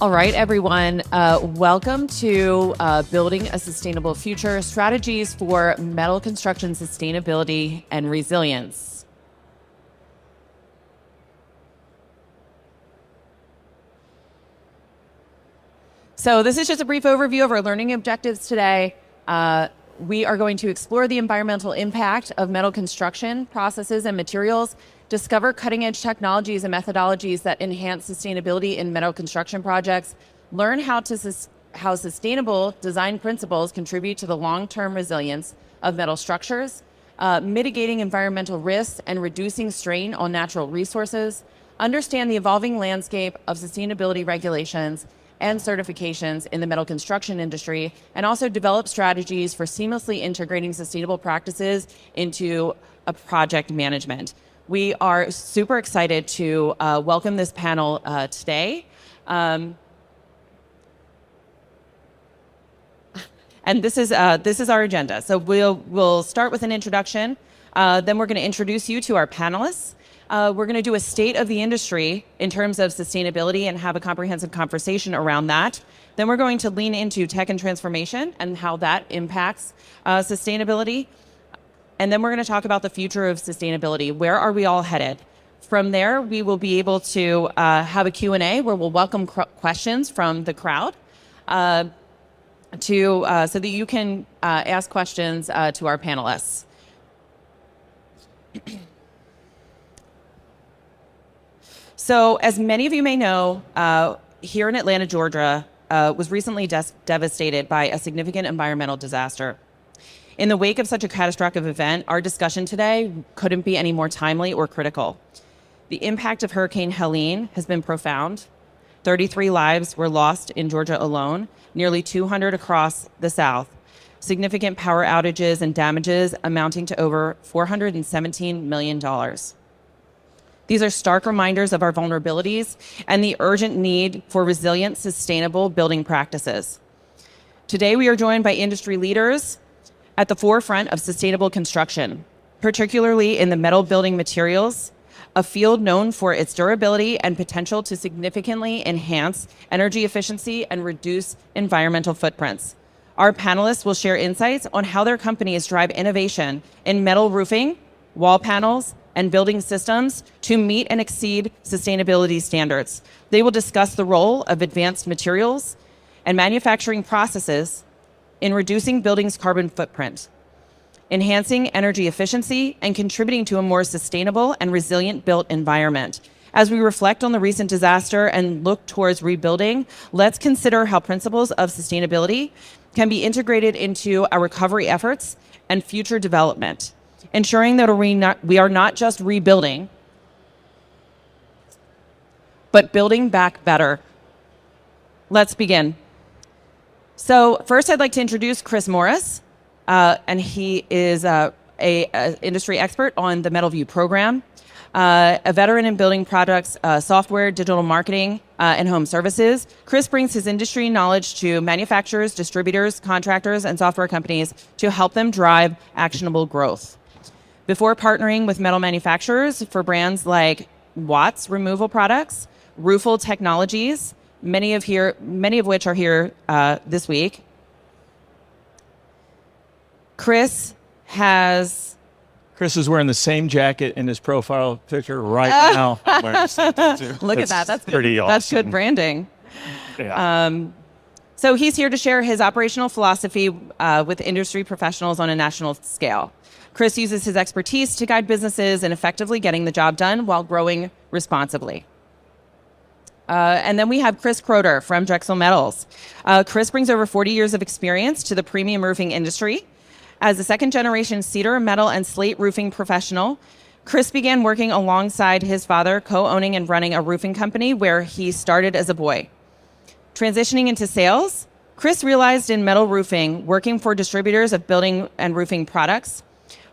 All right, everyone. Welcome to Building a Sustainable Future, Strategies for Metal Construction Sustainability and Resilience. So this is just a brief overview of our learning objectives today. We are going to explore the environmental impact of metal construction processes and materials, discover cutting-edge technologies and methodologies that enhance sustainability in metal construction projects, learn how sustainable design principles contribute to the long-term resilience of metal structures, mitigating environmental risks and reducing strain on natural resources, understand the evolving landscape of sustainability regulations and certifications in the metal construction industry, and also develop strategies for seamlessly integrating sustainable practices into a project management. We are super excited to welcome this panel today. And this is our agenda. So we'll start with an introduction. Then we're going to introduce you to our panelists. We're going to do a state of the industry in terms of sustainability and have a comprehensive conversation around that. Then we're going to lean into tech and transformation and how that impacts sustainability. And then we're going to talk about the future of sustainability. Where are we all headed? From there, we will be able to have a Q&A where we'll welcome questions from the crowd so that you can ask questions to our panelists. So as many of you may know, here in Atlanta, Georgia, was recently devastated by a significant environmental disaster. In the wake of such a catastrophic event, our discussion today couldn't be any more timely or critical. The impact of Hurricane Helene has been profound. 33 lives were lost in Georgia alone, nearly 200 across the South. Significant power outages and damages amounting to over $417 million. These are stark reminders of our vulnerabilities and the urgent need for resilient, sustainable building practices. Today, we are joined by industry leaders at the forefront of sustainable construction, particularly in the metal building materials, a field known for its durability and potential to significantly enhance energy efficiency and reduce environmental footprints. Our panelists will share insights on how their companies drive innovation in metal roofing, wall panels, and building systems to meet and exceed sustainability standards. They will discuss the role of advanced materials and manufacturing processes in reducing buildings' carbon footprint, enhancing energy efficiency, and contributing to a more sustainable and resilient built environment. As we reflect on the recent disaster and look towards rebuilding, let's consider how principles of sustainability can be integrated into our recovery efforts and future development, ensuring that we are not just rebuilding, but building back better. Let's begin. So first, I'd like to introduce Chris Morris, and he is an industry expert on the MetalView program, a veteran in building products, software, digital marketing, and home services. Chris brings his industry knowledge to manufacturers, distributors, contractors, and software companies to help them drive actionable growth. Before partnering with metal manufacturers for brands like Watts Removal Products, Roofle Technologies, many of which are here this week, Chris is wearing the same jacket in his profile picture right now. I'm wearing the same thing too. Look at that. That's pretty awesome. That's good branding. Yeah. So he's here to share his operational philosophy with industry professionals on a national scale. Chris uses his expertise to guide businesses in effectively getting the job done while growing responsibly. And then we have Chris Croder from Drexel Metals. Chris brings over 40 years of experience to the premium roofing industry. As a second-generation cedar, metal, and slate roofing professional, Chris began working alongside his father, co-owning and running a roofing company where he started as a boy. Transitioning into sales, Chris realized in metal roofing, working for distributors of building and roofing products.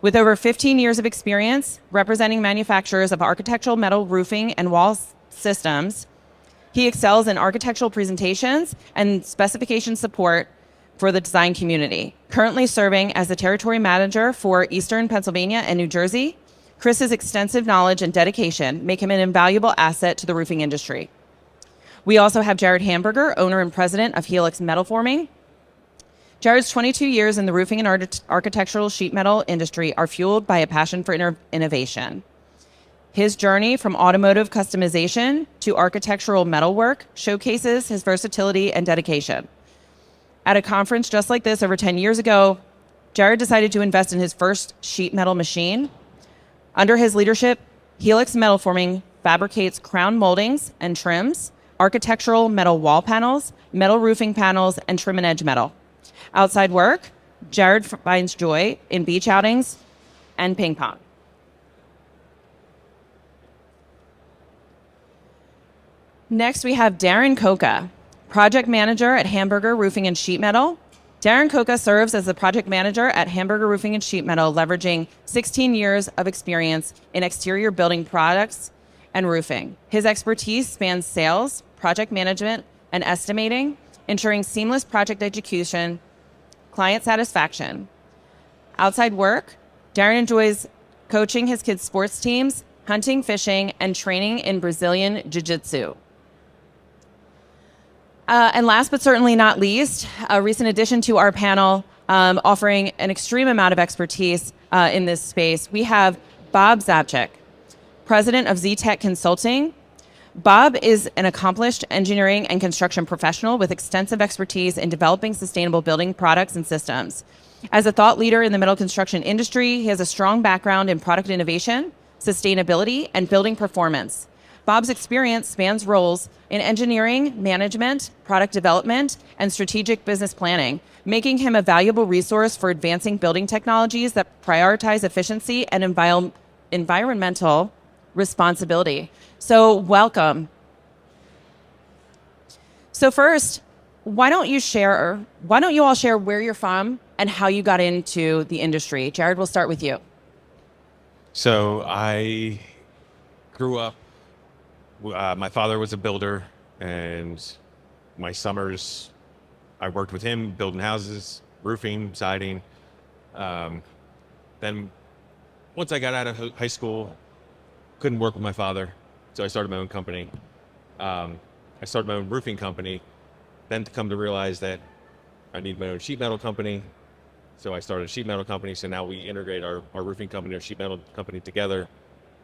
With over 15 years of experience representing manufacturers of architectural metal roofing and wall systems, he excels in architectural presentations and specification support for the design community. Currently serving as the territory manager for Eastern Pennsylvania and New Jersey, Chris's extensive knowledge and dedication make him an invaluable asset to the roofing industry. We also have Jared Hamburger, owner and president of Helix Metal Forming. Jared's 22 years in the roofing and architectural sheet metal industry are fueled by a passion for innovation. His journey from automotive customization to architectural metalwork showcases his versatility and dedication. At a conference just like this over 10 years ago, Jared decided to invest in his first sheet metal machine. Under his leadership, Helix Metal Forming fabricates crown moldings and trims, architectural metal wall panels, metal roofing panels, and trim and edge metal. Outside work, Jared finds joy in beach outings and ping pong. Next, we have Darren Coca, project manager at Hamburger Roofing and Sheet Metal. Darren Coca serves as the project manager at Hamburger Roofing and Sheet Metal, leveraging 16 years of experience in exterior building products and roofing. His expertise spans sales, project management, and estimating, ensuring seamless project execution, client satisfaction. Outside work, Darren enjoys coaching his kids' sports teams, hunting, fishing, and training in Brazilian Jiu-Jitsu. And last but certainly not least, a recent addition to our panel, offering an extreme amount of expertise in this space, we have Bob Zabchik, president of Z-Tech Consulting. Bob is an accomplished engineering and construction professional with extensive expertise in developing sustainable building products and systems. As a thought leader in the metal construction industry, he has a strong background in product innovation, sustainability, and building performance. Bob's experience spans roles in engineering, management, product development, and strategic business planning, making him a valuable resource for advancing building technologies that prioritize efficiency and environmental responsibility. So welcome. So first, why don't you all share where you're from and how you got into the industry? Jared, we'll start with you. So I grew up, my father was a builder, and my summers, I worked with him building houses, roofing, siding. Then once I got out of high school, couldn't work with my father, so I started my own company. I started my own roofing company, then to come to realize that I need my own sheet metal company. So I started a sheet metal company. So now we integrate our roofing company, our sheet metal company together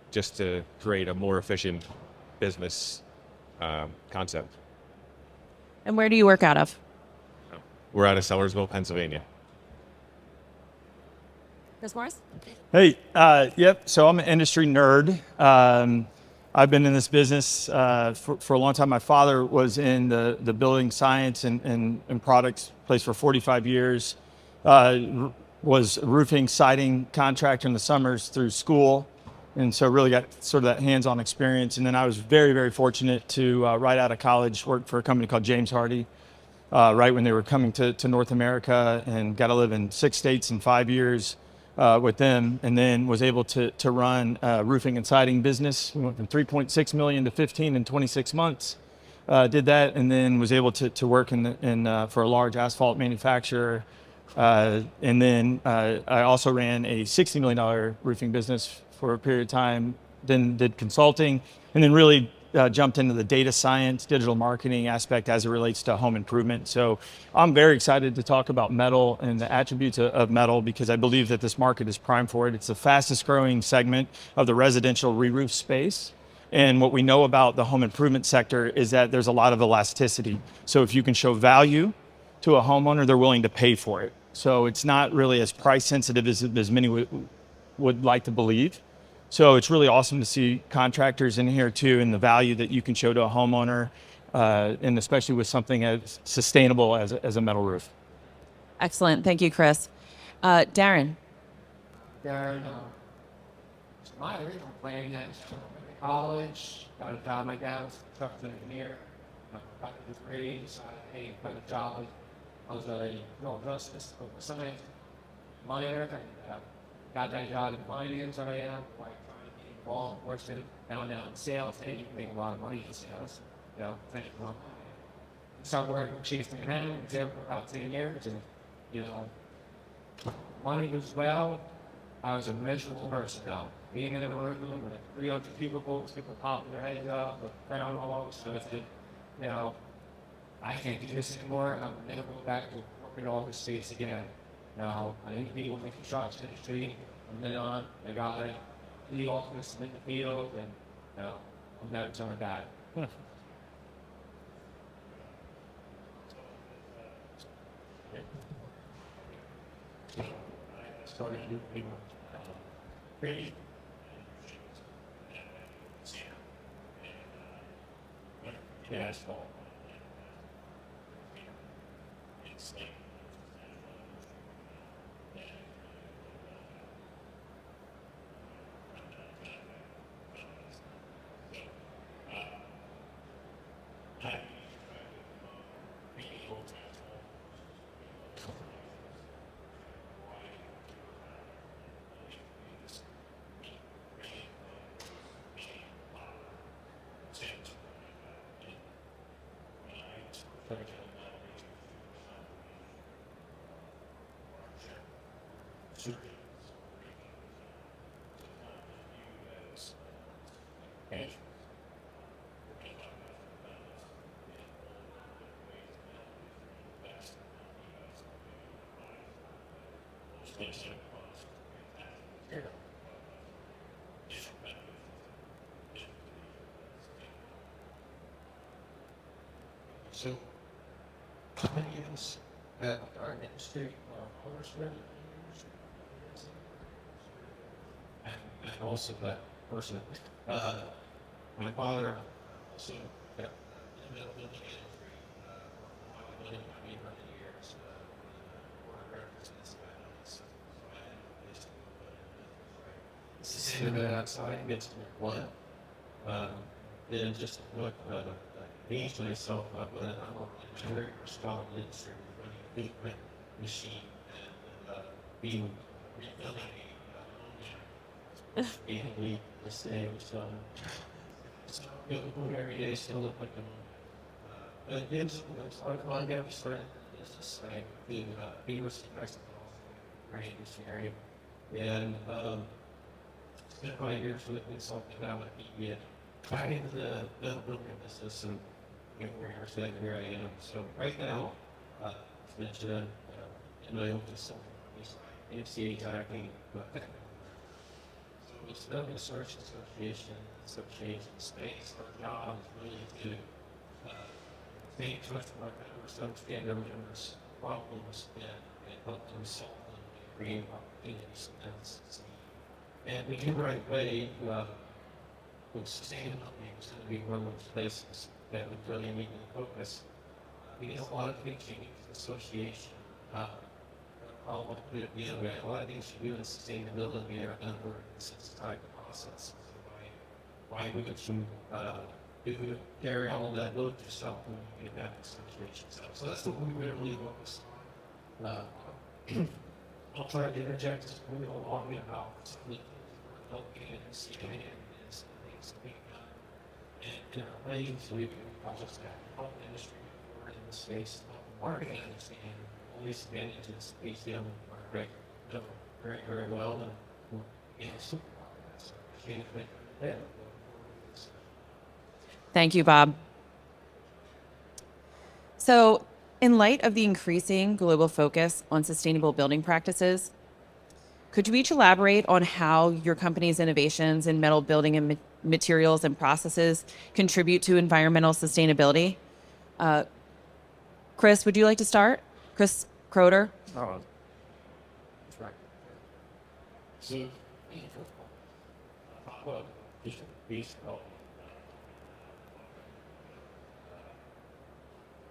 just to create a more efficient business concept. And where do you work out of? We're out of Sellersville, Pennsylvania. Chris Morris? Hey, yep. So I'm an industry nerd. I've been in this business for a long time. My father was in the building science and products place for 45 years. Was a roofing, siding contractor in the summers through school. And so really got sort of that hands-on experience. And then I was very, very fortunate to, right out of college, work for a company called James Hardie, right when they were coming to North America, and got to live in 6 states in 5 years with them. And then was able to run a roofing and siding business. We went from 3.6 million to 15 in 26 months. Did that, and then was able to work for a large asphalt manufacturer. And then I also ran a $60 million roofing business for a period of time, then did consulting, and then really jumped into the data science, digital marketing aspect as it relates to home improvement. So I'm very excited to talk about metal and the attributes of metal, because I believe that this market is primed for it. It's the fastest growing segment of the residential re-roof space. And what we know about the home improvement sector is that there's a lot of elasticity. So if you can show value to a homeowner, they're willing to pay for it. So it's not really as price sensitive as many would like to believe. So it's really awesome to see contractors in here too, and the value that you can show to a homeowner, and especially with something as sustainable as a metal roof. Excellent. Thank you, Chris. Darren. Darren, my original plan is to go to college, got a job. My dad was a construction engineer. Got a degree, decided, hey, got a job. I was a criminal justice, political science minor, and got that job in finance. I am like trying to get involved, working now in sales, and you can make a lot of money in sales. You know, thank you. Started working with Chief Manhattan, was there for about 10 years, and you know, money as well. I was a miserable person though. Being in a workroom with 300 people popping their heads up, with crown walls, so you know, I can't do this anymore. I'm never go back to corporate office space again. Now, I think people in the construction industry, from then on, I got like the office in the field, and no, I'm never turning back. Started doing pretty. Yeah, it's all. So, companies that are in the industry are horsemen, and also that person. My father, also, yeah, in the middle industry, been in the 100 years, sit outside against one, then just look, ease myself up with a very strong industry, really big machine, and being really the same. So every day still look like but it's like every friend is just like being respectful, right? This area, and spent 5 years with something that would be trying the building business and here I am. So right now, mentioned in my office, MC exactly. So it's not a search association, some change in space. Our job is really to stay in touch with our members, understand our members' problems, and help them solve them, create opportunities. And we do right way. With sustainability is going to be one of those places that we really need to focus. We get a lot of thinking association. A lot of things to do in sustainability are done over this type of process. Why would you carry all that load yourself when you get that association? So that's what we really focus on. I'll try to interject as we go along about helping and seeing and ways we projects that help the industry in the space of marketing and all these advantages HCM are great, very, very well and super. Thank you, Bob. So, in light of the increasing global focus on sustainable building practices, could you each elaborate on how your company's innovations in metal building and materials and processes contribute to environmental sustainability? Chris, would you like to start? Chris Croder? Oh, that's right. So, well, just these help.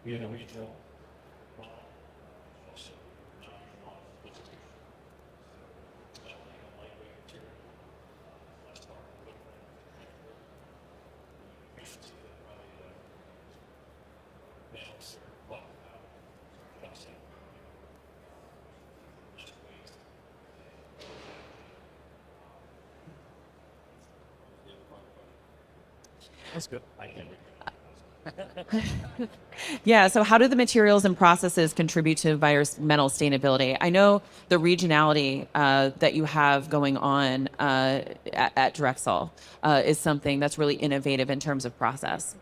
Regional. That's good. I can. Yeah, so how do the materials and processes contribute to environmental sustainability? I know the regionality that you have going on at Drexel is something that's really innovative in terms of process.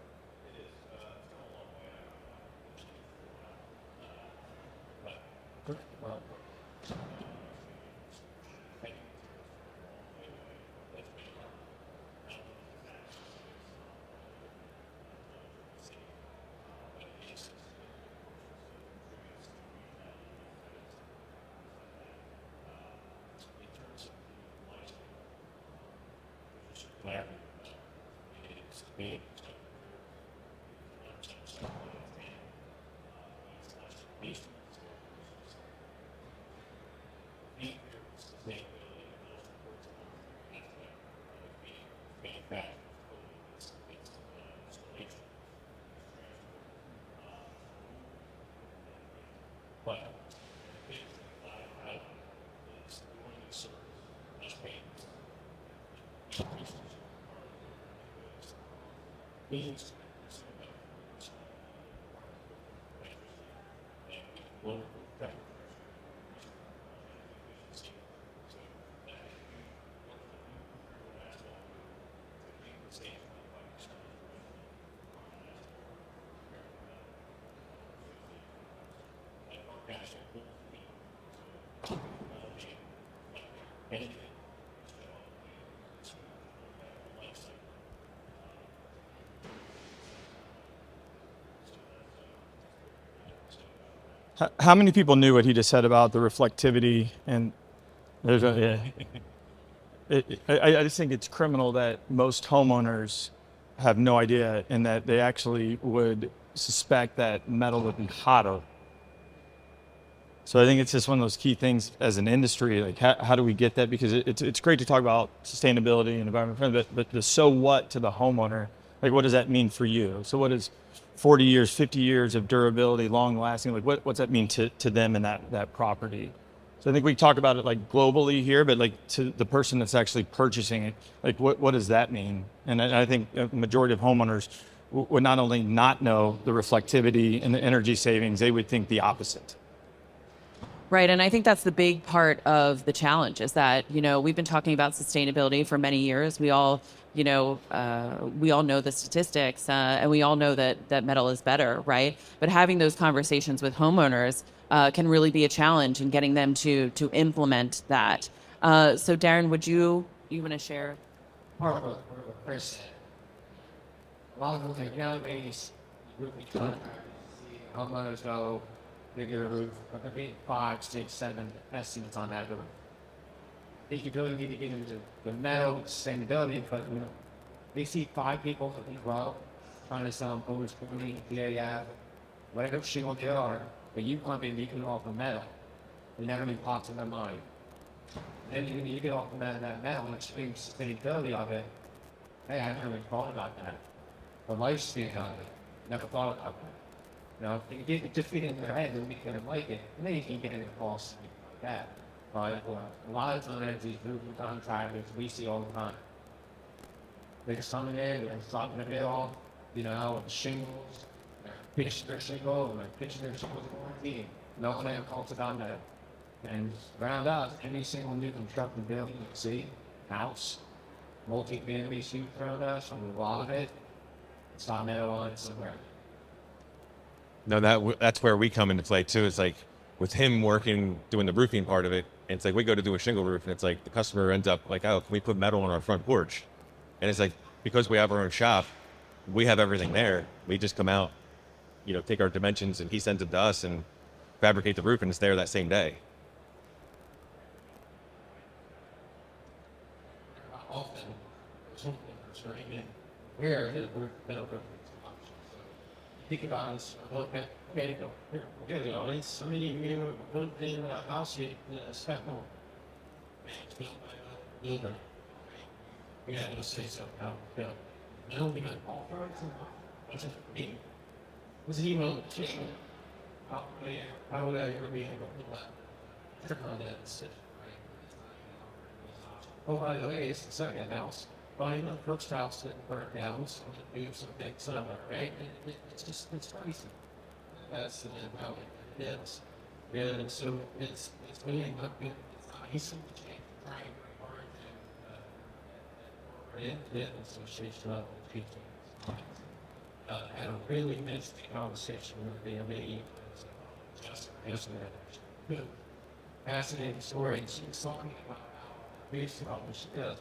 How many people knew what he just said about the reflectivity? And there's I just think it's criminal that most homeowners have no idea, and that they actually would suspect that metal would be hotter. So I think it's just one of those key things as an industry. Like, how do we get that? Because it's great to talk about sustainability and environment friendly, but the so what to the homeowner? Like, what does that mean for you? So what is 40 years, 50 years of durability, long lasting? Like, what's that mean to them and that property? So I think we talk about it like globally here, but like to the person that's actually purchasing it, like what does that mean? And I think a majority of homeowners would not only not know the reflectivity and the energy savings, they would think the opposite. Right. And I think that's the big part of the challenge is that, we've been talking about sustainability for many years. We all, we all know the statistics and we all know that metal is better. Right. But having those conversations with homeowners can really be a challenge in getting them to implement that. So, Darren, would you want to share? Part of what Chris said. A lot of them think nowadays, roofing contractors, homeowners go, they get a roof, but there be 5, 6, 7 estimates on that roof. I think you really need to get into the metal sustainability, but they see 5 people in a row trying to sell them Polish company, yeah, whatever shingle they are, but you want to be leaking off the metal. It never even pops in their mind. Then you get off that metal and explain sustainability of it. Hey, I never even thought about that. The lifespan of it, never thought about that. You get just get in their head and make them like it, and then you can get into false like that. But a lot of times these roofing contractors we see all the time. They're coming in and stopping the bill, with shingles, pitching their shingle, and pitching their shingles quarantine. No one ever talks about that. And around us, any single new construction building you see, house, multi-family shoot around us, and a lot of it, it's not metal on it somewhere. No, that's where we come into play too. It's like with him working, doing the roofing part of it, and it's like we go to do a shingle roof, and it's like the customer ends up like, oh, can we put metal on our front porch? And it's like, because we have our own shop, we have everything there. We just come out, take our dimensions, and he sends it to us and fabricate the roof, and it's there that same day. Often, where is metal roofing? Think about this, look at medical. It's somebody you put in a house, you expect more. Either. We had to say something about Bill. I don't think all firms was it me? Was he on the petition? How would I ever be able to do that? Trick on that decision, right? Oh, by the way, it's the second house. Buying a Brooks house that burnt down, so to do some big summer, right? It's crazy. That's how it is. And so it's really not good. It's nice and trying hard to association of people. And I really missed the conversation with the MAE. Just good. Fascinating story. And she was talking about how basically what she does,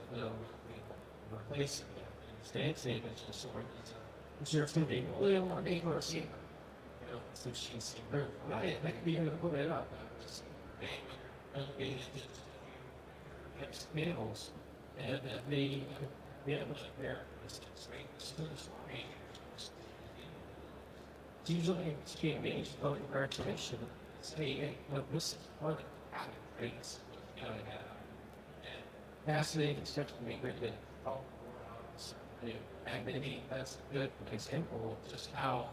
replacing it. Stand statements and sort of serves to be a little more dangerous. So she's I didn't be able to put it up. Relegated to males and that they Yeah, there. It's usually it's being voting for commission. Say, this is what happens. Fascinating stuff to me, really. And maybe that's a good example of just how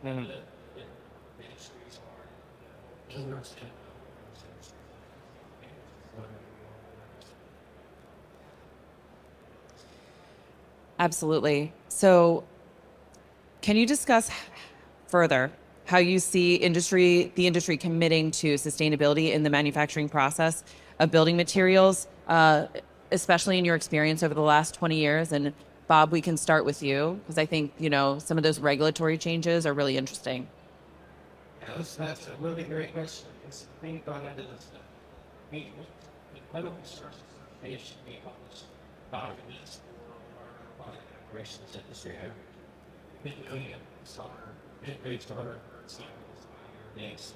the ministries are. Absolutely. So, can you discuss further how you see the industry committing to sustainability in the manufacturing process of building materials, especially in your experience over the last 20 years? And Bob, we can start with you because I think some of those regulatory changes are really interesting. That's a really great question. It's a thing going into this. We, medical sources, they should be honest. Documents, operations industry. Been doing it, summer, based on things,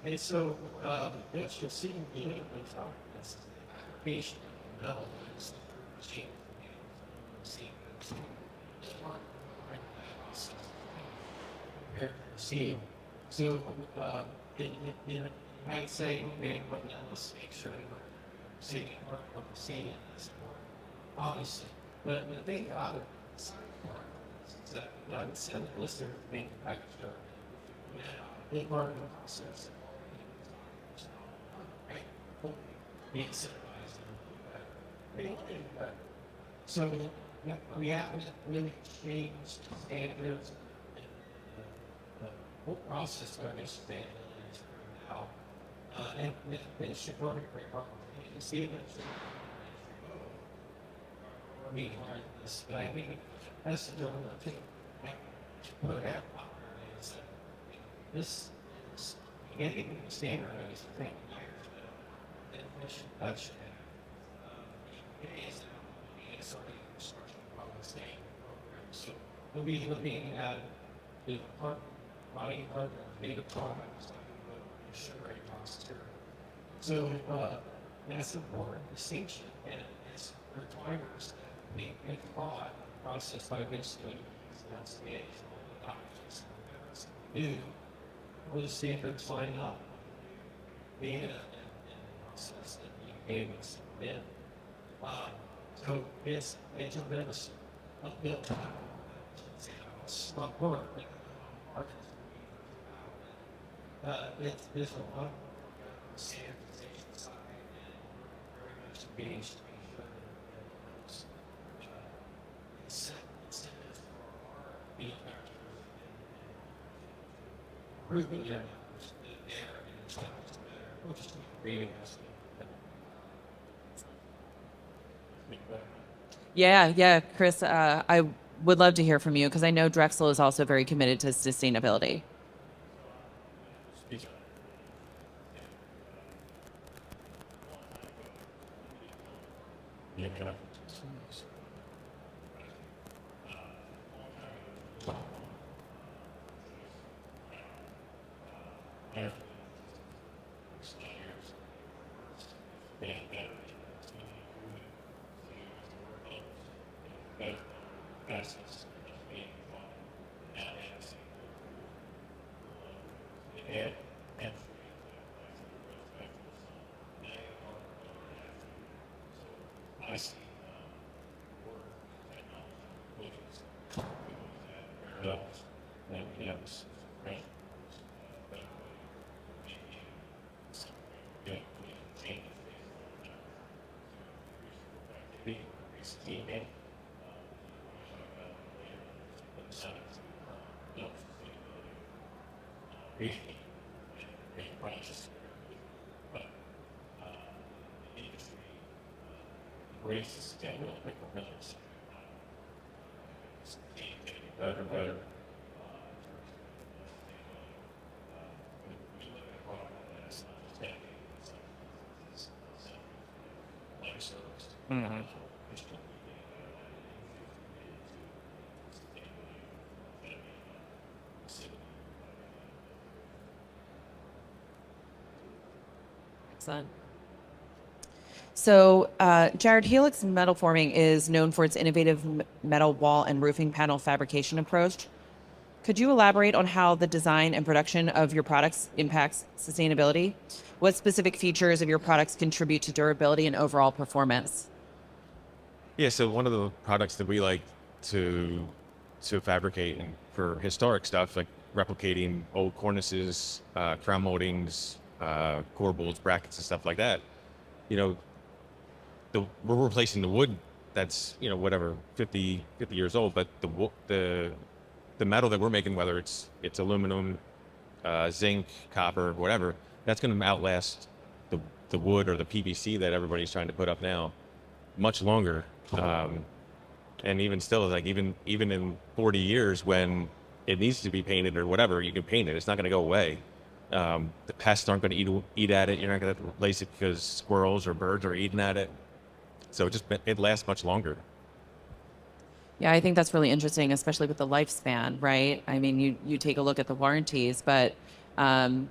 And so, what you're seeing here is this application development, see, so, I'd say, what else, make sure, see, what I'm seeing is obviously, but the thing about it is that I would say the listener manufacturer, they learn the process. Right? Be incentivized. So, we haven't really changed standards. The whole process of understanding how, and it should work very well. You can see that. Me, this, but I mean, that's the thing. But this getting standardized thing. That's so we'll be looking at the body part, data products, sugar costs. So that's an important distinction, and it's requires the thought process by which the new will the standards line up. The process that you gave us then. So it's a medicine, built it's not work. It's a lot of standardization side. Very much being Yeah, Chris, I would love to hear from you because I know Drexel is also very committed to sustainability. Excellent. So, Jared, Helix Metal Forming is known for its innovative metal wall and roofing panel fabrication approach. Could you elaborate on how the design and production of your products impacts sustainability? What specific features of your products contribute to durability and overall performance? Yeah, so one of the products that we like to fabricate and for historic stuff, like replicating old cornices, crown moldings, corbels, brackets, and stuff like that, you know, we're replacing the wood that's, whatever, 50 years old, but the metal that we're making, whether it's aluminum, zinc, copper, whatever, that's going to outlast the wood or the PVC that everybody's trying to put up now much longer. And even still, like even in 40 years, when it needs to be painted or whatever, you can paint it. It's not going to go away. The pests aren't going to eat at it. You're not going to replace it because squirrels or birds are eating at it. So it lasts much longer. Yeah, I think that's really interesting, especially with the lifespan, right? I mean, you take a look at the warranties, but you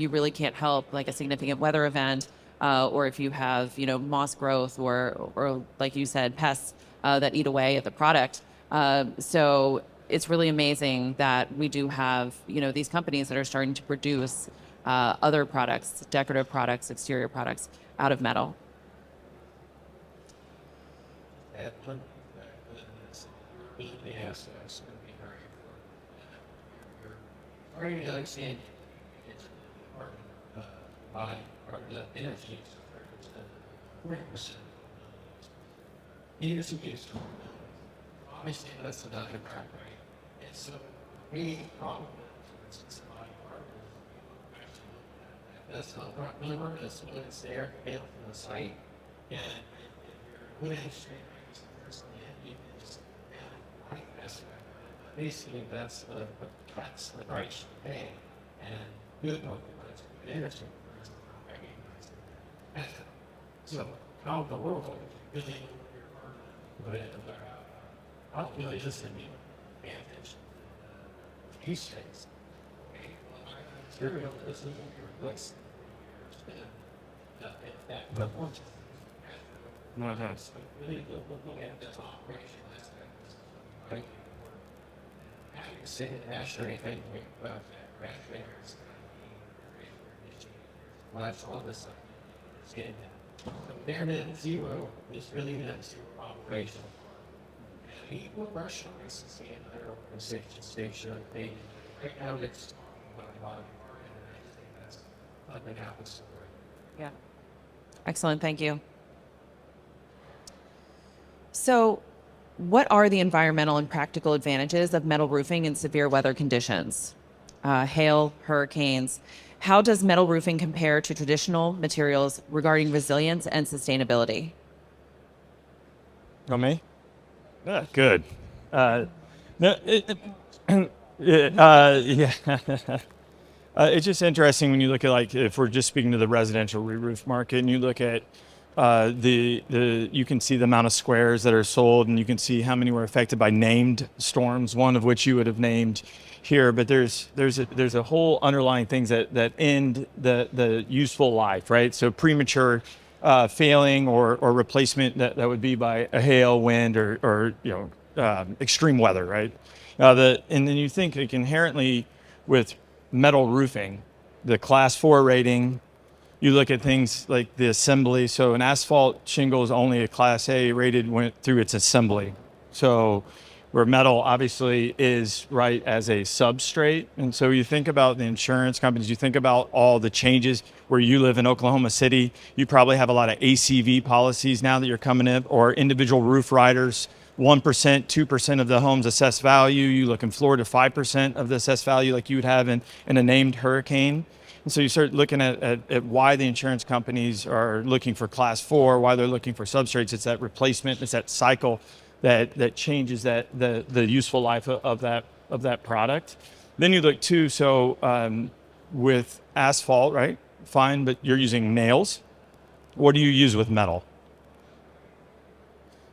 really can't help like a significant weather event, or if you have moss growth or like you said, pests that eat away at the product. So it's really amazing that we do have these companies that are starting to produce other products, decorative products, exterior products out of metal. Yes, that's going to be very important. Very understanding. It's important by part of the energy. Years and years. Obviously, that's another part, right? And so, we probably, somebody part of that's not part number, that's what it's there, available on the site. And if you're good basically, that's the price you pay, and good energy. So, how the world really put it I don't really listen to pay attention to these things. Serial listen to your list. But once no, that's really looking at this operation aspect. Right? Say Asher anything about that raspberries. Well, that's all this is getting at. So their net zero is really net zero operation. People rush on this is another organization station. They right now it's nothing happens. Yeah. Excellent. Thank you. So, what are the environmental and practical advantages of metal roofing in severe weather conditions? Hail, hurricanes. How does metal roofing compare to traditional materials regarding resilience and sustainability? Oh, me? Yeah, good. No, yeah. It's just interesting when you look at, like, if we're just speaking to the residential re-roof market, and you look at you can see the amount of squares that are sold, and you can see how many were affected by named storms, one of which you would have named here. But there's a whole underlying things that end the useful life, right? So premature failing or replacement that would be by a hail, wind, or extreme weather, right? And then you think, like, inherently with metal roofing, the class 4 rating. You look at things like the assembly. So an asphalt shingle is only a class A rated went through its assembly. So where metal obviously is right as a substrate. And so you think about the insurance companies, you think about all the changes where you live in Oklahoma City, you probably have a lot of ACV policies now that you're coming in, or individual roof riders, 1%, 2% of the home's assessed value. You look in Florida, 5% of the assessed value like you would have in a named hurricane. And so you start looking at why the insurance companies are looking for class 4, why they're looking for substrates. It's that replacement, it's that cycle that changes the useful life of that product. Then you look too, so with asphalt, right? Fine, but you're using nails. What do you use with metal?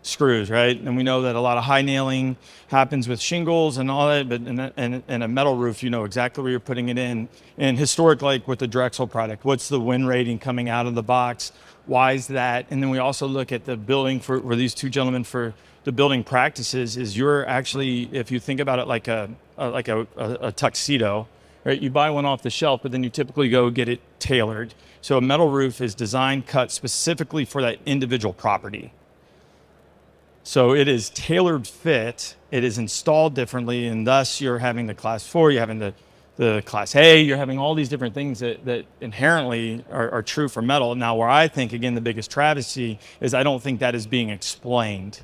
screws, right? And we know that a lot of high nailing happens with shingles and all that, but in a metal roof, you know exactly where you're putting it in. And historic, like with the Drexel product, what's the win rating coming out of the box? Why is that? And then we also look at the building for these two gentlemen for the building practices. Is you're actually, if you think about it like a tuxedo, right? You buy one off the shelf, but then you typically go get it tailored. So a metal roof is designed, cut specifically for that individual property. So it is tailored fit, it is installed differently, and thus you're having the class 4, you're having the class A, you're having all these different things that inherently are true for metal. Now, where I think, again, the biggest travesty is I don't think that is being explained.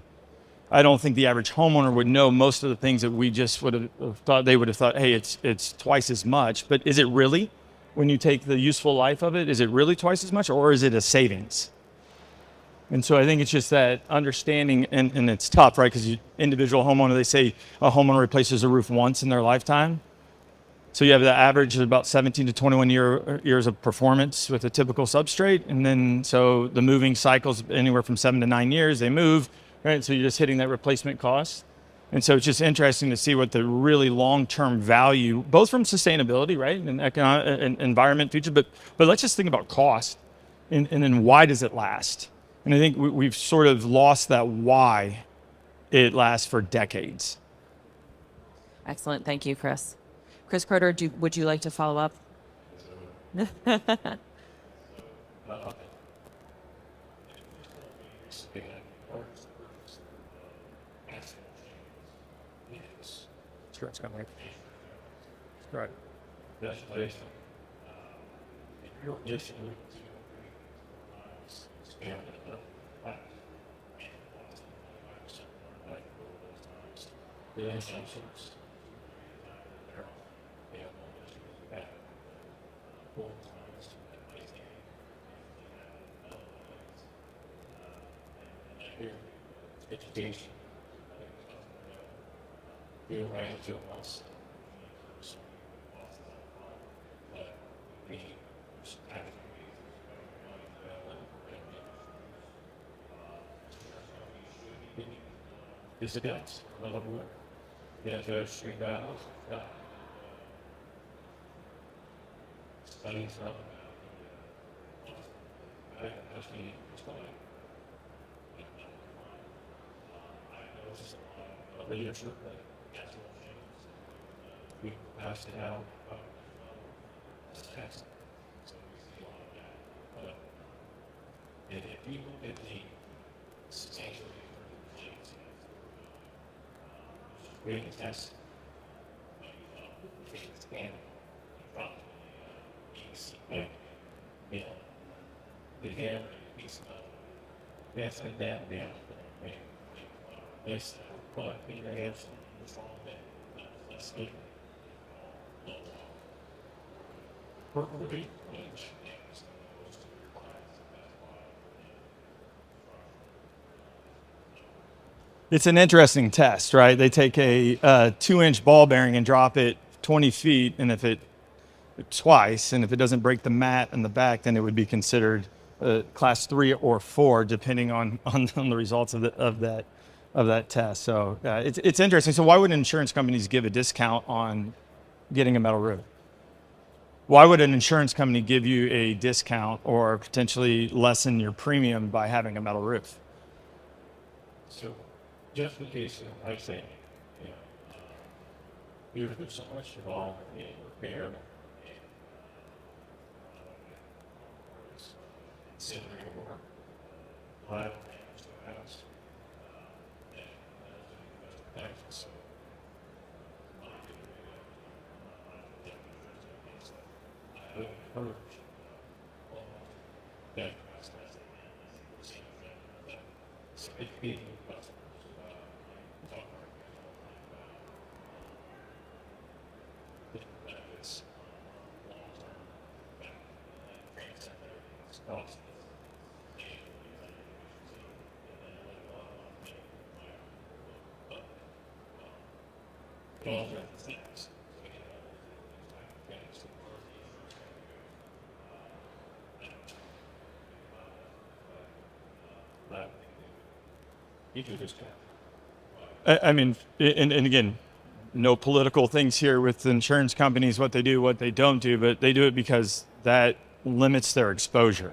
I don't think the average homeowner would know most of the things that we just would have thought. They would have thought, hey, it's twice as much, but is it really? When you take the useful life of it, is it really twice as much, or is it a savings? And so I think it's just that understanding, and it's tough, right? Because individual homeowner, they say a homeowner replaces a roof once in their lifetime. So you have the average of about 17 to 21 years of performance with a typical substrate. And then so the moving cycles anywhere from 7 to 9 years, they move, right? So you're just hitting that replacement cost. And so it's just interesting to see what the really long-term value, both from sustainability, right, and economic and environment future, but let's just think about cost, and then why does it last? And I think we've sort of lost that why it lasts for decades. Excellent. Thank you, Chris. Chris Croder, would you like to follow up? Sure, it's kind of like, right. Education. You right to us. Is it else? Yeah, there's 3,000. Studies up. That's the study. Leadership. We passed it out. And if you look at the substantial reading test, and from the hair piece of that's like that down. Yes, but we have some speaking. It's an interesting test, right? They take a 2-inch ball bearing and drop it 20 feet, and if it twice, and if it doesn't break the mat in the back, then it would be considered class 3 or 4, depending on the results of that test. So it's interesting. So why would insurance companies give a discount on getting a metal roof? Why would an insurance company give you a discount or potentially lessen your premium by having a metal roof? So, just in case, I say, there's so much involved in repair. Considering work, live house. You do this. I mean, and again, no political things here with insurance companies, what they do, what they don't do, but they do it because that limits their exposure.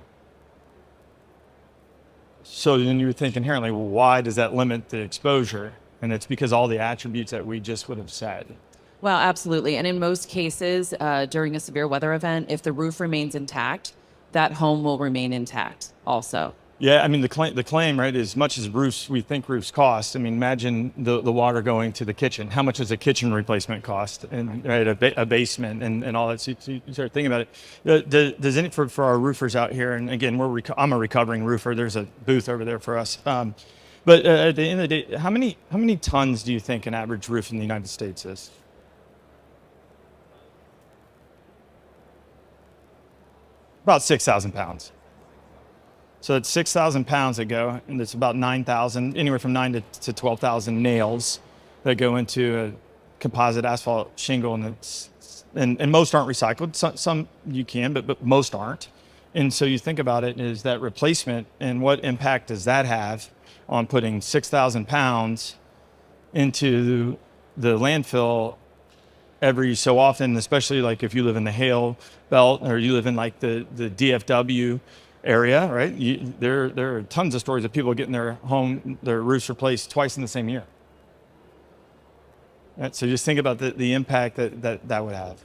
So then you would think inherently, well, why does that limit the exposure? And it's because all the attributes that we just would have said. Well, absolutely. And in most cases, during a severe weather event, if the roof remains intact, that home will remain intact also. Yeah, I mean, the claim, right, as much as roofs, we think roofs cost. I mean, imagine the water going to the kitchen. How much does a kitchen replacement cost? And right, a basement and all that. So you start thinking about it. Does any, for our roofers out here, and again, I'm a recovering roofer. There's a booth over there for us. But at the end of the day, how many tons do you think an average roof in the United States is? About 6,000 pounds. So it's 6,000 pounds that go, and it's about 9,000, anywhere from 9 to 12,000 nails that go into a composite asphalt shingle, and most aren't recycled. Some you can, but most aren't. And so you think about it, is that replacement, and what impact does that have on putting 6,000 pounds into the landfill every so often, especially like if you live in the Hail Belt or you live in like the DFW area, right? There are tons of stories of people getting their roofs replaced twice in the same year. Right? So just think about the impact that would have.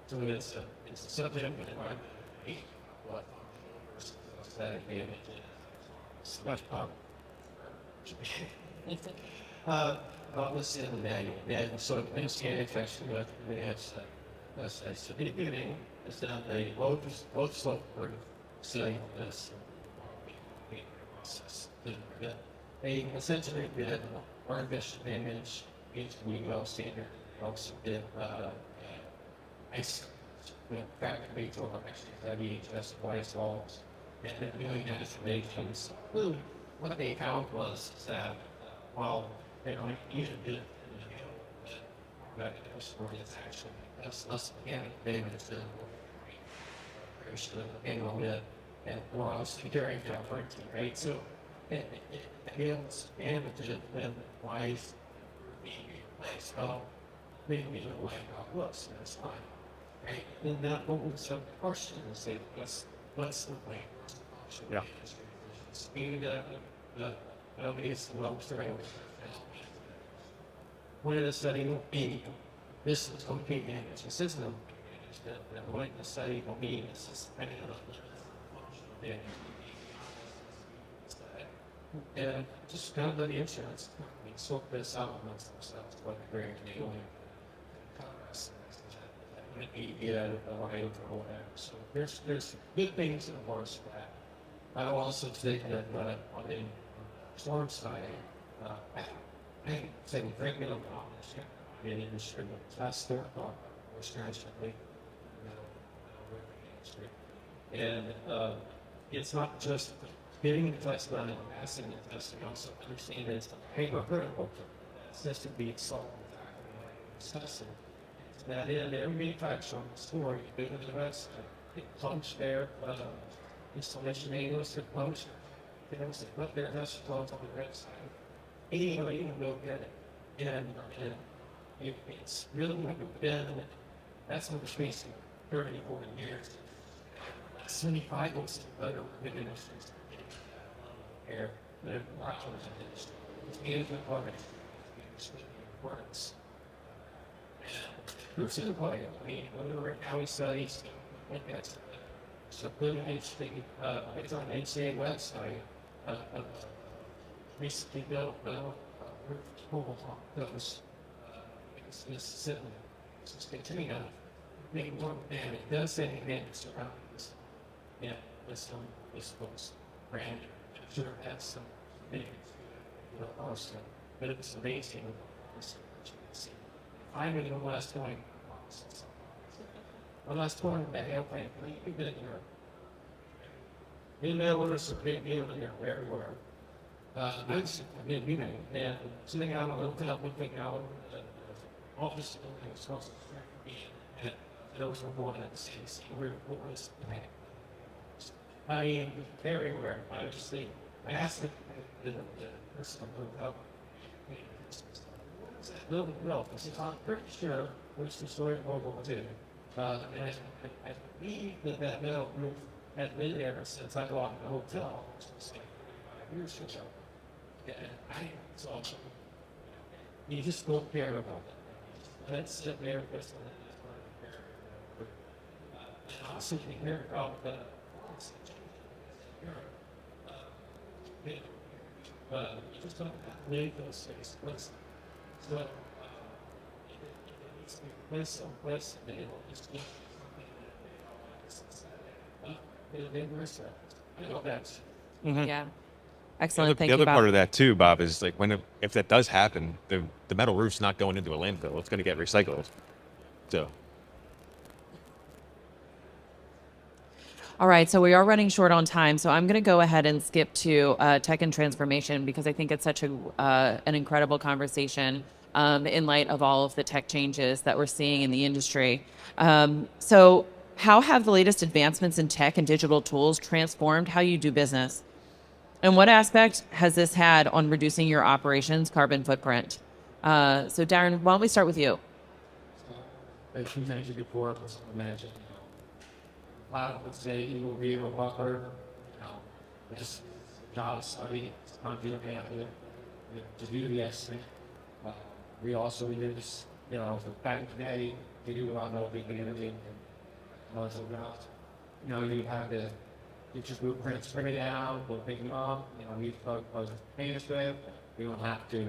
So it's a subject of what aesthetic image is. Much power. About this in the manual, and so it's infection with the that's the beginning. It's done a low slope for studying this process. They essentially did artificial image into the well standard. Also did ice factory for actually VHS voice walls and then doing estimations. What they found was that while they don't usually do it that it's actually that's less organic damage than and more obviously during different, right? So it feels damages and wise being replaced. Well, maybe we don't like how it looks, and it's fine. Right? And that was a portion to say what's the way. Yeah. Speed nobody's well through. One of the study will be this is complete management system. The point of the study will be this is and just kind of the insurance company sort this out amongst themselves what they're doing. Get out of the line or whatever. So there's good things and worse for that. I also think that on the storm side, saying regular knowledge in industry, that's their thought, or strangely, and it's not just getting the test done and passing the test, and also understanding it's hypocritical. It's just to be solved. Assessing that in every manufacturer store, you go to the rest, punch their installation manuals to punch. They don't put their test results on the website. Anybody can go get it. And it's really been, that's what it's based on 30, 40 years. 75 was better than industries. Here, the industry. It's management products. It's works. Proofs in the play. I mean, whatever how he studies, that's so good interesting. It's on HCA website. Recently built roof pool that was Mississippi. It's continuing on making more damage. It does say advantage around this. Yeah, this was brand. I'm sure it has some things, also, but it's amazing. I'm in the last one. The last one in the airplane, you've been in Europe. You know, it's a big deal in there everywhere. And sitting out on a hotel, looking out the office building, was supposed to be, and those were born in the cities. What was the I mean, everywhere. I just think I asked the person who helped me, what's that little milk? I said, I'm pretty sure which the story will do. And I believe that milk has been there since I walked in the hotel, which was like 5 years ago. And I saw you just don't care about that. Let's sit there for some and also you hear about the you just don't have to leave those things. So it needs to be placed someplace and it'll just be I know that's Yeah. Excellent. Thank The you, other Bob. part of that too, Bob, is like if that does happen, the metal roof's not going into a landfill. It's going to get recycled. So All right, so we are running short on time, so I'm going to go ahead and skip to tech and transformation because I think it's such an incredible conversation in light of all of the tech changes that we're seeing in the industry. So how have the latest advancements in tech and digital tools transformed how you do business? And what aspect has this had on reducing your operations carbon footprint? So Darren, why don't we start with you? as you mentioned before, let's imagine, a lot of would say you will be a butler, this job study, it's not being able to do the estimate. We also use, back in the day, we do a lot of beginning and you have to get your blueprints figured out, we'll pick them up, we plug manuscript, we don't have to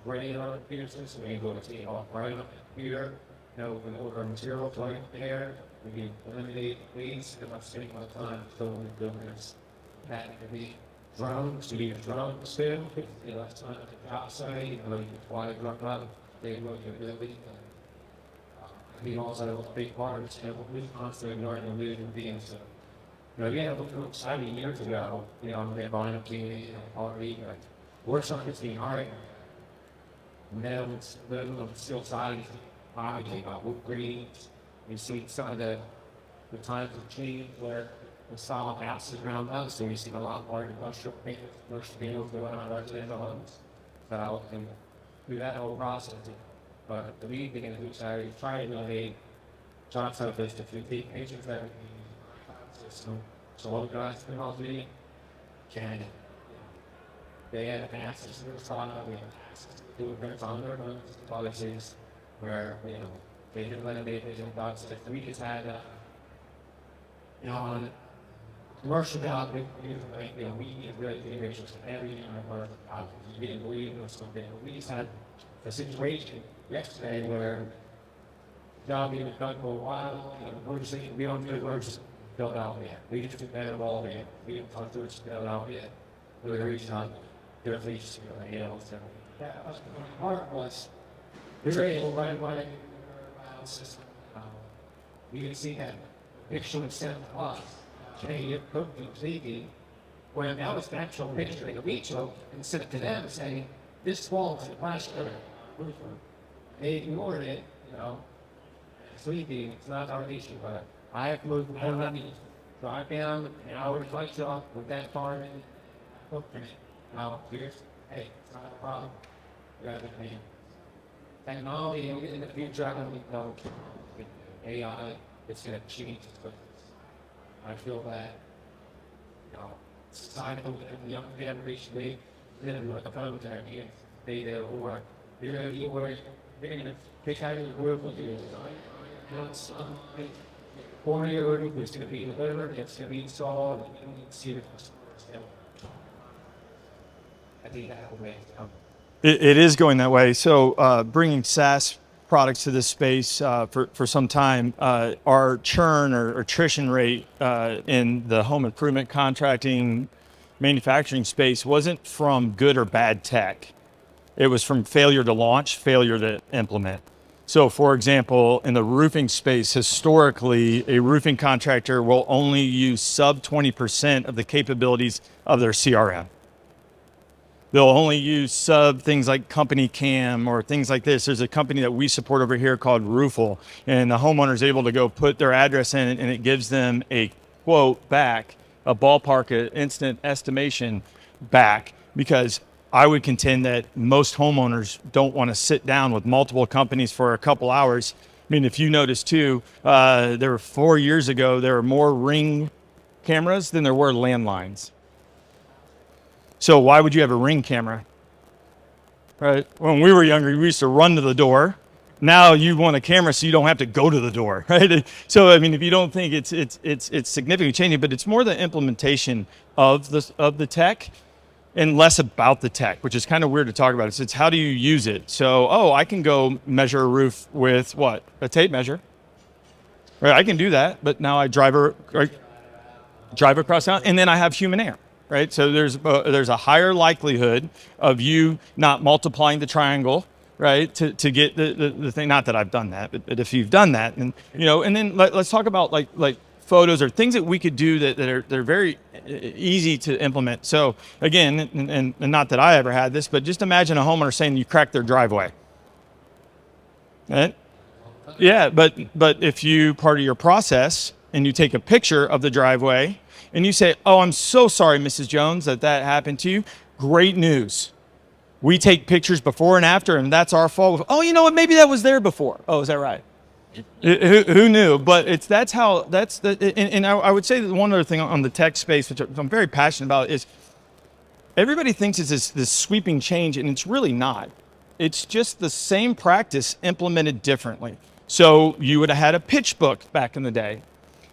write it on a computer system, we can go to see off right on the computer, we can order material, plug it there, we can eliminate waste, and I'm spending my time filming buildings. That could be drones, we use drones too, that's not at the job site, you can fly a drone up, they look at your building. Also a big part of it, we constantly learning and moving beings. Yeah, it was exciting years ago, they're buying up TV, already, works on this thing, all right. Now it's still siding, wood greens. You see some of the times of change where the solid houses around us, so you see a lot more industrial fields going on residential homes. So, and through that whole process, but the lead thing is I try to make job site list of 50 pages that so all the guys in all the can they have access to the sauna, we have access to blueprints on their policies where they didn't let them make vision dots. We just had on commercial job we need really integrations of everything or we didn't believe or something. We just had a situation yesterday where the job we had done for a while, we're just thinking we don't do it, we're just built out yet. We just do better all yet. We didn't talk to it, built out yet. We were reaching out, their leads, so that was the part was we were able right away system. You can see that picture was sent to us. They put me thinking, when that was the actual picture that we took and sent it to them saying, this wall is a plaster roof. They ignored it, sleeping, it's not our issue, but I have to move the whole money. So I found an hour's lights off with that farm in footprint. Now, here's, hey, it's not a problem. Rather than technology in the future, I don't know, with AI, it's going to change. But I feel that, society with the young generation, they live with a phone there, they or they're going to be worried, they're going to pick out your work with you. It's 4-year old, it's going to be delivered, it's going to be installed, and you don't see the customers. I think that will make It is going that way. So bringing SaaS products to this space for some time, our churn or attrition rate in the home improvement contracting manufacturing space wasn't from good or bad tech. It was from failure to launch, failure to implement. So for example, in the roofing space, historically, a roofing contractor will only use sub 20% of the capabilities of their CRM. They'll only use things like company cam or things like this. There's a company that we support over here called Roofle, and the homeowner is able to go put their address in and it gives them a quote back a ballpark, an instant estimation back, because I would contend that most homeowners don't want to sit down with multiple companies for a couple hours. I mean, if you notice too, there were 4 years ago, there were more Ring cameras than there were landlines. So why would you have a Ring camera? Right? When we were younger, we used to run to the door. Now you want a camera so you don't have to go to the door, right? So I mean, if you don't think it's significantly changing, but it's more the implementation of the tech and less about the tech, which is kind of weird to talk about. It's how do you use it? So, I can go measure a roof with what? A tape measure. Right? I can do that, but now I drive across town, and then I have human error. Right? So there's a higher likelihood of you not multiplying the triangle, right, to get the thing. Not that I've done that, but if you've done that, and and then let's talk about like photos or things that we could do that are very easy to implement. So again, and not that I ever had this, but just imagine a homeowner saying you cracked their driveway. Right? Yeah, but if you part of your process and you take a picture of the driveway and you say, "Oh, I'm so sorry, Mrs. Jones, that happened to you. Great news. We take pictures before and after, and that's our fault." "Oh, you know what? Maybe that was there before." "Oh, is that right?" Who knew? But I would say that one other thing on the tech space, which I'm very passionate about, is everybody thinks it's this sweeping change, and it's really not. It's just the same practice implemented differently. So you would have had a pitch book back in the day.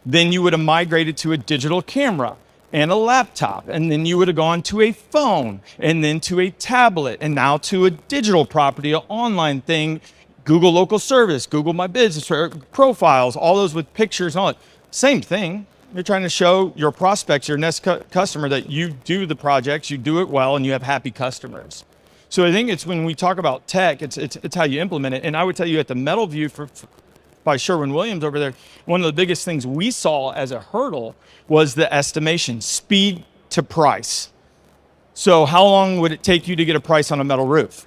Then you would have migrated to a digital camera and a laptop, and then you would have gone to a phone, and then to a tablet, and now to a digital property, an online thing, Google Local Service, Google My Business, profiles, all those with pictures and all it. Same thing. You're trying to show your prospects, your next customer, that you do the projects, you do it well, and you have happy customers. So I think it's when we talk about tech, it's how you implement it. And I would tell you at the Metal View by Sherwin-Williams over there, one of the biggest things we saw as a hurdle was the estimation, speed to price. So how long would it take you to get a price on a metal roof?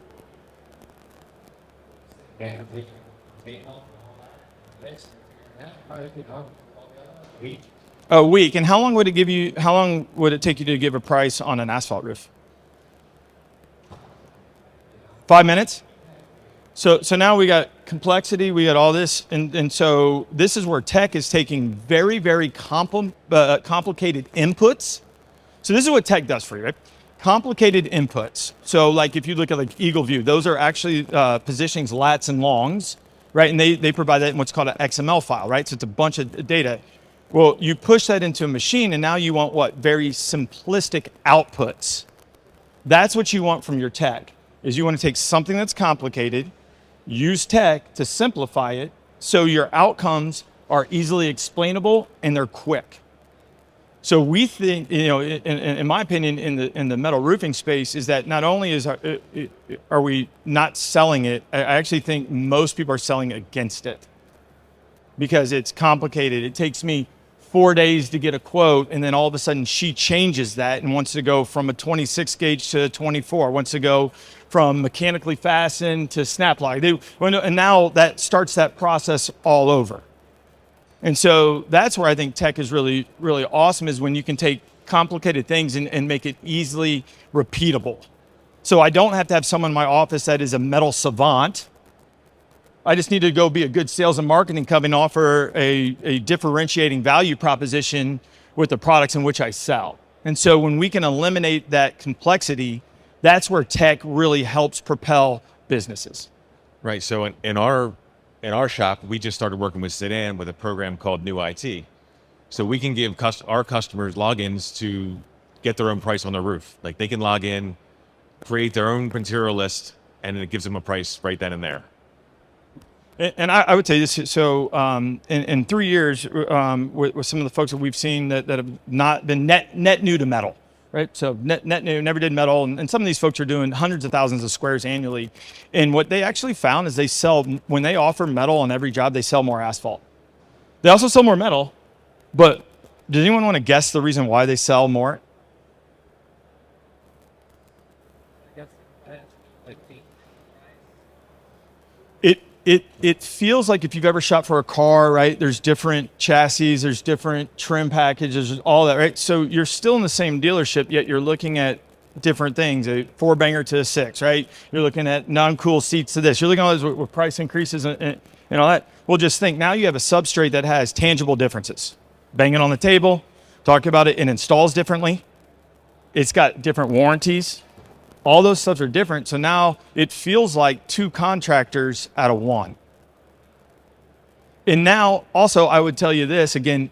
A week. And how long would it take you to give a price on an asphalt roof? 5 minutes? So now we got complexity, we got all this, and so this is where tech is taking very, very complicated inputs. So this is what tech does for you, right? Complicated inputs. So like if you look at like Eagle View, those are actually positionings, lats and longs, right? And they provide that in what's called an XML file, right? So it's a bunch of data. Well, you push that into a machine, and now you want what? Very simplistic outputs. That's what you want from your tech, is you want to take something that's complicated, use tech to simplify it so your outcomes are easily explainable and they're quick. So we think, in my opinion, in the metal roofing space, is that not only are we not selling it, I actually think most people are selling against it because it's complicated. It takes me 4 days to get a quote, and then all of a sudden she changes that and wants to go from a 26 gauge to a 24, wants to go from mechanically fastened to snap lock. And now that starts that process all over. And so that's where I think tech is really, really awesome, is when you can take complicated things and make it easily repeatable. So I don't have to have someone in my office that is a metal savant. I just need to go be a good sales and marketing company and offer a differentiating value proposition with the products in which I sell. And so when we can eliminate that complexity, that's where tech really helps propel businesses. Right. So in our shop, we just started working with Sedan with a program called New IT. So we can give our customers logins to get their own price on their roof. Like they can log in, create their own material list, and it gives them a price right then and there. And I would say this, so in 3 years, with some of the folks that we've seen that have not been net new to metal, right? So net new, never did metal. And some of these folks are doing hundreds of thousands of squares annually. And what they actually found is when they offer metal on every job, they sell more asphalt. They also sell more metal, but does anyone want to guess the reason why they sell more? it feels like if you've ever shopped for a car, right? There's different chassis, there's different trim packages, there's all that, right? So you're still in the same dealership, yet you're looking at different things, a 4-banger to a 6, right? You're looking at non-cool seats to this. You're looking at all those with price increases and all that. Well, just think now you have a substrate that has tangible differences. Bang it on the table, talk about it, it installs differently. It's got different warranties. All those stuff are different. So now it feels like 2 contractors out of 1. And now also I would tell you this, again,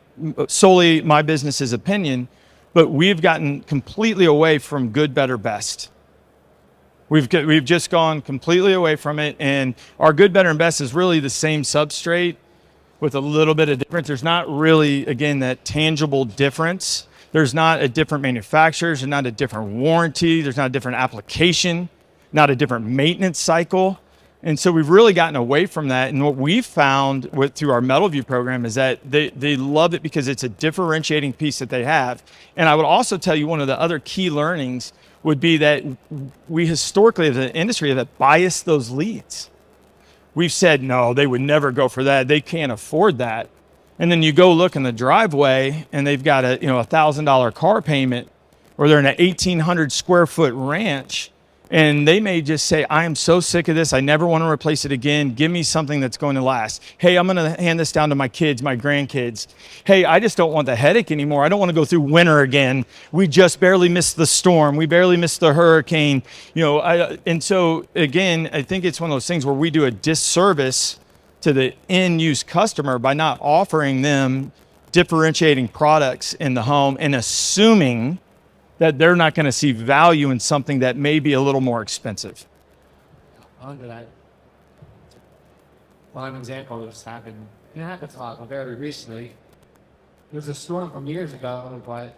solely my business's opinion, but we've gotten completely away from good, better, best. We've just gone completely away from it. And our good, better, and best is really the same substrate with a little bit of difference. There's not really, again, that tangible difference. There's not a different manufacturer. There's not a different warranty. There's not a different application, not a different maintenance cycle. And so we've really gotten away from that. And what we've found through our Metal View program is that they love it because it's a differentiating piece that they have. And I would also tell you one of the other key learnings would be that we historically as an industry have biased those leads. We've said, no, they would never go for that. They can't afford that. And then you go look in the driveway and they've got a $1,000 car payment, or they're in an 1,800 square foot ranch, and they may just say, I am so sick of this. I never want to replace it again. Give me something that's going to last. Hey, I'm going to hand this down to my kids, my grandkids. Hey, I just don't want the headache anymore. I don't want to go through winter again. We just barely missed the storm. We barely missed the hurricane. And so again, I think it's one of those things where we do a disservice to the end use customer by not offering them differentiating products in the home and assuming that they're not going to see value in something that may be a little more expensive. Under that, one example of this happened in Hackathon very recently. There was a storm from years ago, but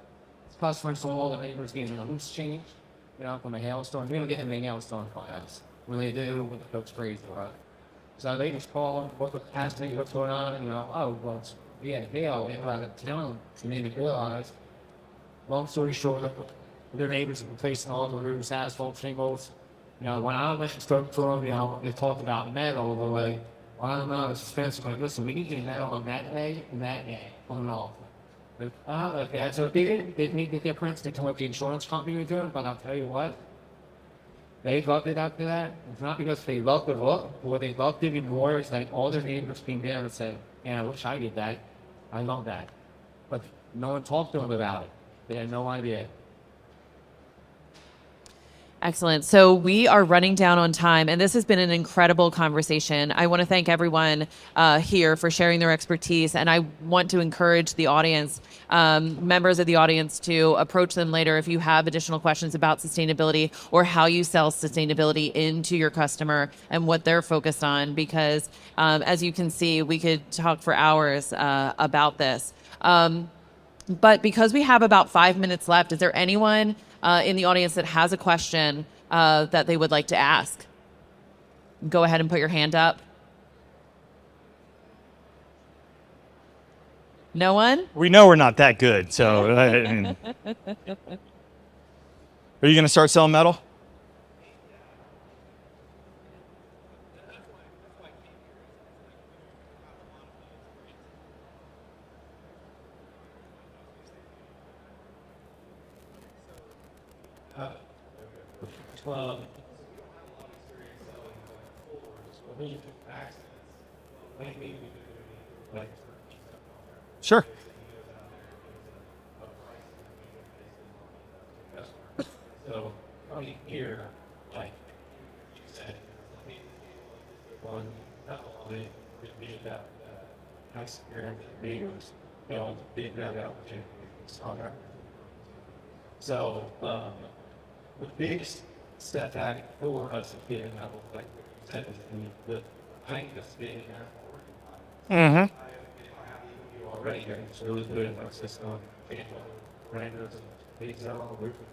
customers told all the neighbors getting a loose change, from a hailstorm. We don't get any hailstorm fires. When they do, when the folks crazy about it. So they just call, what's happening, what's going on, hail, and about to tell them, and they didn't realize. Long story short, their neighbors are replacing all the roofs, asphalt, shingles. When I went and spoke to them, they talked about metal, they're like, well, I don't know, it's expensive. Like, listen, we can get metal on that day and that day, on and off. But, okay, so they didn't make the difference. They told the insurance company was doing, but I'll tell you what, they loved it after that. It's not because they loved the look, but what they loved even more is that all their neighbors came there and said, I wish I did that. I love that. But no one talked to them about it. They had no idea. Excellent. So we are running down on time, and this has been an incredible conversation. I want to thank everyone here for sharing their expertise, and I want to encourage the audience, members of the audience, to approach them later if you have additional questions about sustainability or how you sell sustainability into your customer and what they're focused on, because as you can see, we could talk for hours about this. But because we have about 5 minutes left, is there anyone in the audience that has a question that they would like to ask? Go ahead and put your hand up. No one? We know we're not that good, so. Are you going to start selling metal? Sure. So, here, like you said, one, not only be that nice experience, neighbors, be that opportunities on our. So, the biggest step back for us is being able, like you said, is the kindness being there. Already here, it's really good in our system. Randers and things are all roofing.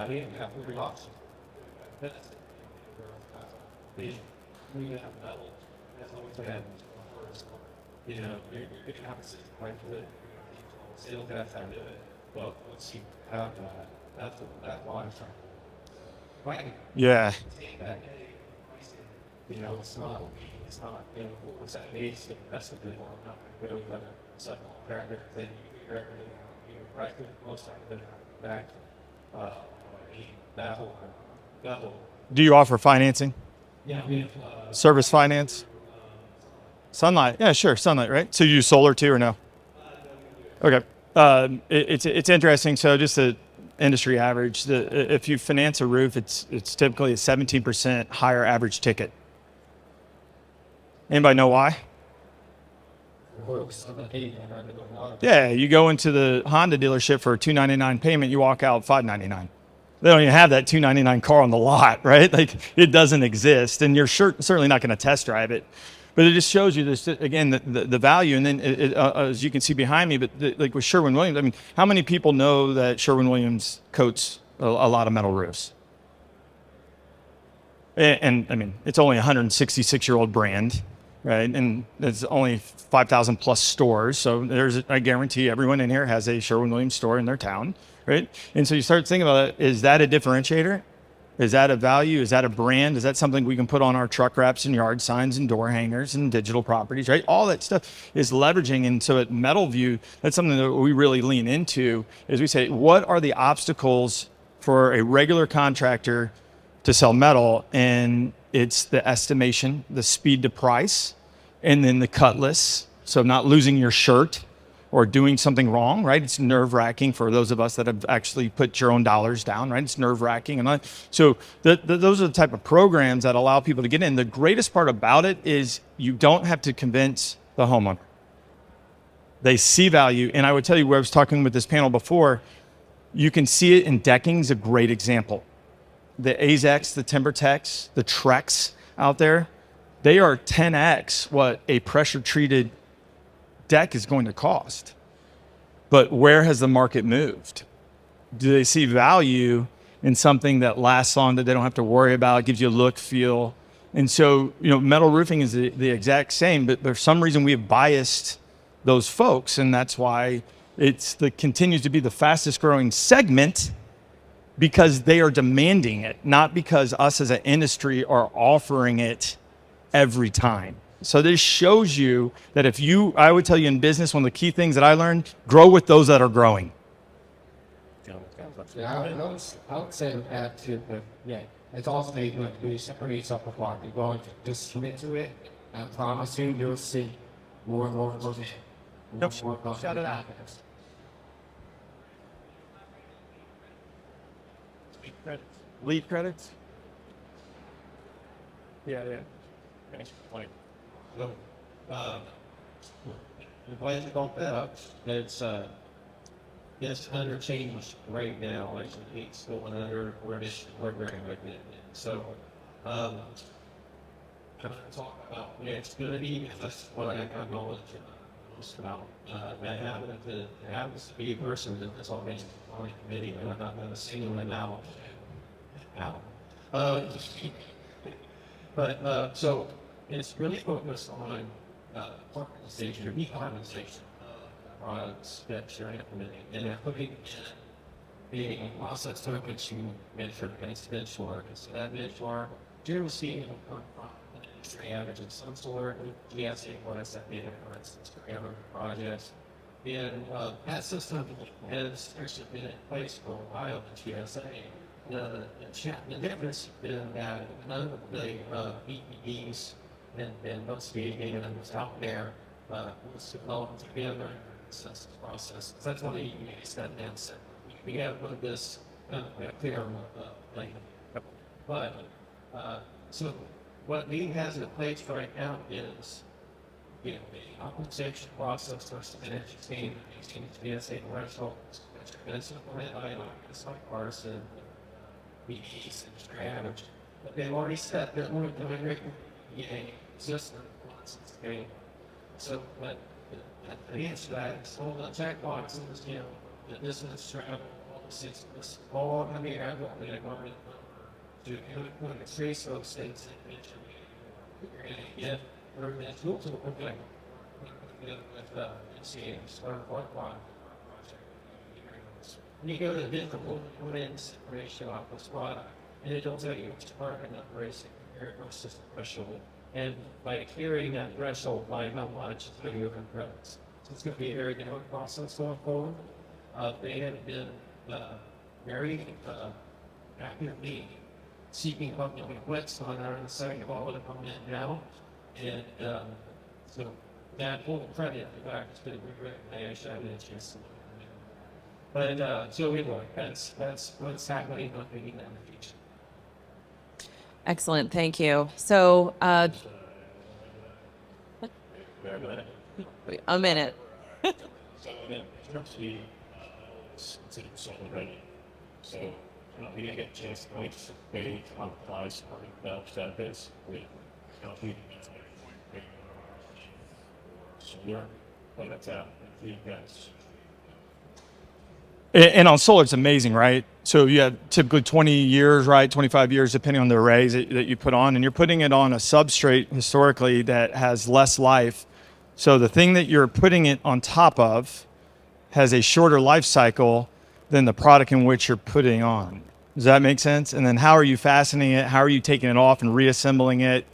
He didn't have to relax. That's it. We have metal. That's always been first. You can have a system right for it. Still that's how to do it. But once you have that, that's why I'm trying. Right? Yeah. It's not it's not, what's that base, that's the good one, not really gonna set parameter, then you everything, right, most of it back, that whole, Do you offer financing? yeah, Service finance? Sunlight? Yeah, sure, sunlight, right? So you do solar too or no? Okay. It's interesting. So just the industry average, if you finance a roof, it's typically a 17% higher average ticket. Anybody know why? Yeah, you go into the Honda dealership for a $299 payment, you walk out $599. They don't even have that $299 car on the lot, right? Like it doesn't exist, and you're certainly not going to test drive it. But it just shows you this again, the value. And then as you can see behind me, but like with Sherwin-Williams, I mean, how many people know that Sherwin-Williams coats a lot of metal roofs? And I mean, it's only a 166-year-old brand, right? And there's only 5,000 plus stores. So I guarantee everyone in here has a Sherwin-Williams store in their town, right? And so you start thinking about it, is that a differentiator? Is that a value? Is that a brand? Is that something we can put on our truck wraps and yard signs and door hangers and digital properties, right? All that stuff is leveraging. And so at Metal View, that's something that we really lean into is we say, what are the obstacles for a regular contractor to sell metal? And it's the estimation, the speed to price, and then the cutless. So not losing your shirt or doing something wrong, right? It's nerve-wracking for those of us that have actually put your own dollars down, right? It's nerve-wracking. And so those are the type of programs that allow people to get in. The greatest part about it is you don't have to convince the homeowner. They see value. And I would tell you, where I was talking with this panel before, you can see it in decking is a great example. The AZEX, the TimberTechs, the Trex out there, they are 10x what a pressure-treated deck is going to cost. But where has the market moved? Do they see value in something that lasts long, that they don't have to worry about, gives you a look, feel? And so, metal roofing is the exact same, but for some reason we have biased those folks, and that's why continues to be the fastest growing segment, because they are demanding it, not because us as an industry are offering it every time. So this shows you that I would tell you in business, one of the key things that I learned, grow with those that are growing. Yeah, I would say that too, but yeah, it's also made when you separate yourself apart. You're going to just commit to it. I promise you'll see more and more of it. More Shout it out. Lead credits? Yeah. So, the way it's going up, it's under change right now. Like it's going under where this program right now. So, I'm going to talk about what it's going to be. That's what I got knowledge about. I happens to be a person that's already on the committee, and I'm not going to single him out. So it's really focused on organization or decarbonization products that you're implementing, and including the process to which you measure against benchmark. So that benchmark, generally speaking, will come from an industry average of some sort. GSA, what is that data, for instance, for other projects. And that system has actually been in place for a while in GSA. The difference has been that none of the EPDs and most of the data that's out there was developed together in the census process. That's why you stepped in and said, we got to put this clear thing. But so what we has in place right now is the optimization process versus an education GSA thresholds, which have been implemented by it's like partisan. BDs and strategy, but they've already set their own system. So, but the answer to that is all the check boxes, the business travel, all the systems, all I mean, I've got the government to increase those things that you're going to get, or that tools will be like with NCAs or what. You go to the difficult wins ratio off this product, and it'll tell you which department of racing versus special And by clearing that threshold by how much, it's going to go in credits. So it's going to be a very different process going forward. They have been very actively seeking public requests on our site of all of them come in now. And so that full credit, in fact, has been a great recommendation. I haven't had a chance to look at it. But so anyway, that's what's happening on the future. Excellent. Thank you. So, a minute. So we didn't get a chance to wait for maybe to apply for benefits. So we're that's out. You guys. And on solar, it's amazing, right? So you have typically 20 years, right? 25 years, depending on the arrays that you put on. And you're putting it on a substrate historically that has less life. So the thing that you're putting it on top of has a shorter life cycle than the product in which you're putting on. Does that make sense? And then how are you fastening it? How are you taking it off and reassembling it?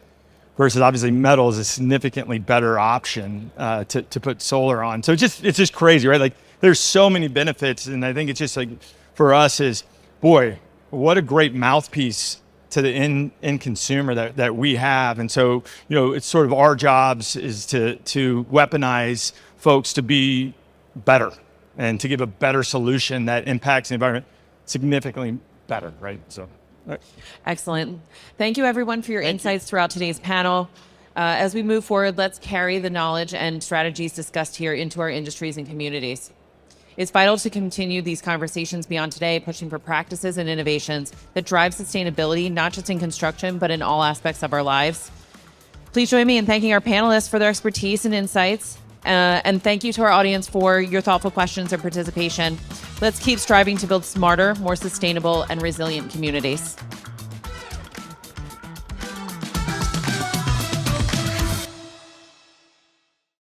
Versus obviously metal is a significantly better option to put solar on. So it's just crazy, right? Like there's so many benefits, and I think it's just like for us is, boy, what a great mouthpiece to the end consumer that we have. And so, it's sort of our jobs is to weaponize folks to be better and to give a better solution that impacts the environment significantly better, right? So. Right. Excellent. Thank you, everyone, for your insights throughout today's panel. As we move forward, let's carry the knowledge and strategies discussed here into our industries and communities. It's vital to continue these conversations beyond today, pushing for practices and innovations that drive sustainability, not just in construction, but in all aspects of our lives. Please join me in thanking our panelists for their expertise and insights. And thank you to our audience for your thoughtful questions and participation. Let's keep striving to build smarter, more sustainable, and resilient communities.